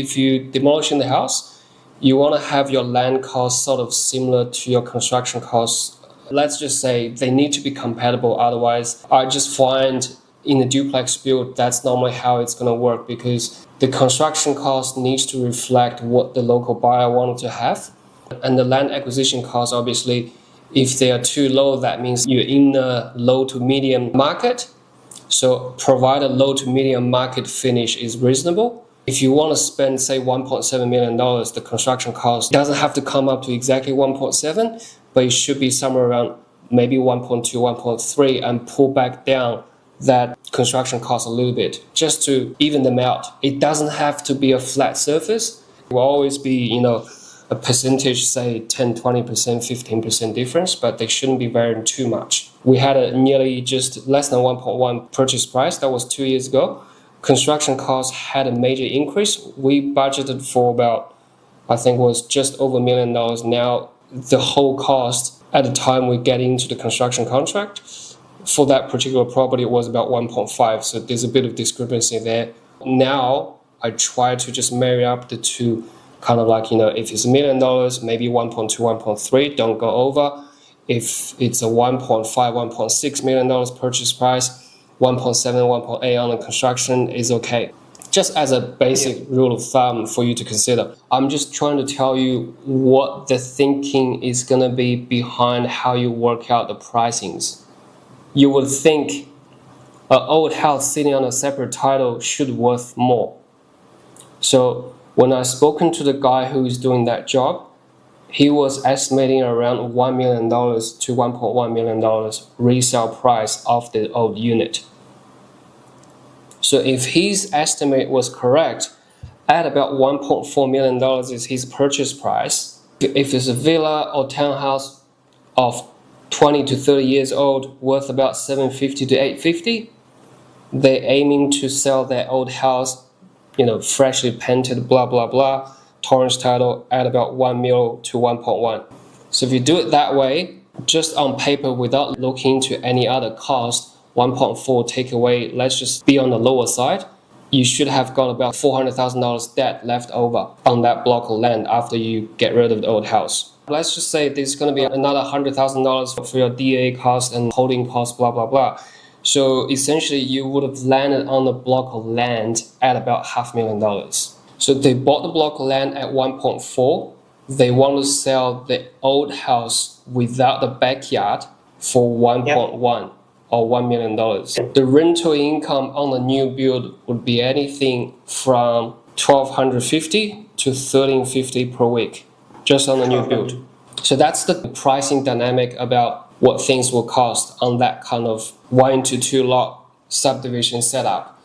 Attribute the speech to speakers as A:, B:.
A: If you demolishing the house, you want to have your land cost sort of similar to your construction costs. Let's just say they need to be compatible. Otherwise, I just find in the duplex build, that's normally how it's going to work, because the construction cost needs to reflect what the local buyer wanted to have. And the land acquisition cost, obviously, if they are too low, that means you're in a low to medium market. So provide a low to medium market finish is reasonable. If you want to spend, say, $1.7 million, the construction cost doesn't have to come up to exactly 1.7, but it should be somewhere around maybe 1.2, 1.3, and pull back down that construction cost a little bit just to even them out. It doesn't have to be a flat surface. It will always be, a percentage, say 10, 20%, 15% difference, but they shouldn't be varying too much. We had a nearly just less than 1.1 purchase price. That was 2 years ago. Construction costs had a major increase. We budgeted for about, I think was just over $1 million. Now the whole cost at the time we get into the construction contract for that particular property was about 1.5. So there's a bit of discrepancy there. Now I try to just marry up the two, kind of like, if it's $1 million, maybe 1.2, 1.3, don't go over. If it's a 1.5, $1.6 million purchase price, 1.7, 1.8 on the construction is okay. Just as a basic rule of thumb for you to consider. I'm just trying to tell you what the thinking is going to be behind how you work out the pricings. You would think an old house sitting on a separate title should worth more. So when I spoken to the guy who is doing that job, he was estimating around $1 million to $1.1 million resale price of the old unit. So if his estimate was correct, at about $1.4 million is his purchase price. If it's a villa or townhouse of 20 to 30 years old, worth about $750 to $850, they're aiming to sell their old house, freshly painted, blah, blah, blah, Torrance title at about 1 mil to 1.1. So if you do it that way, just on paper without looking into any other cost, 1.4 take away, let's just be on the lower side, you should have got about $400,000 debt left over on that block of land after you get rid of the old house. Let's just say there's going to be another $100,000 for your DA cost and holding cost, blah, blah, blah. So essentially you would have landed on a block of land at about $500,000. So they bought the block of land at 1.4. They want to sell the old house without the backyard for 1.1 or $1 million. The rental income on the new build would be anything from $1,250 to $1,350 per week, just on the new build. So that's the pricing dynamic about what things will cost on that kind of 1 to 2 lot subdivision setup.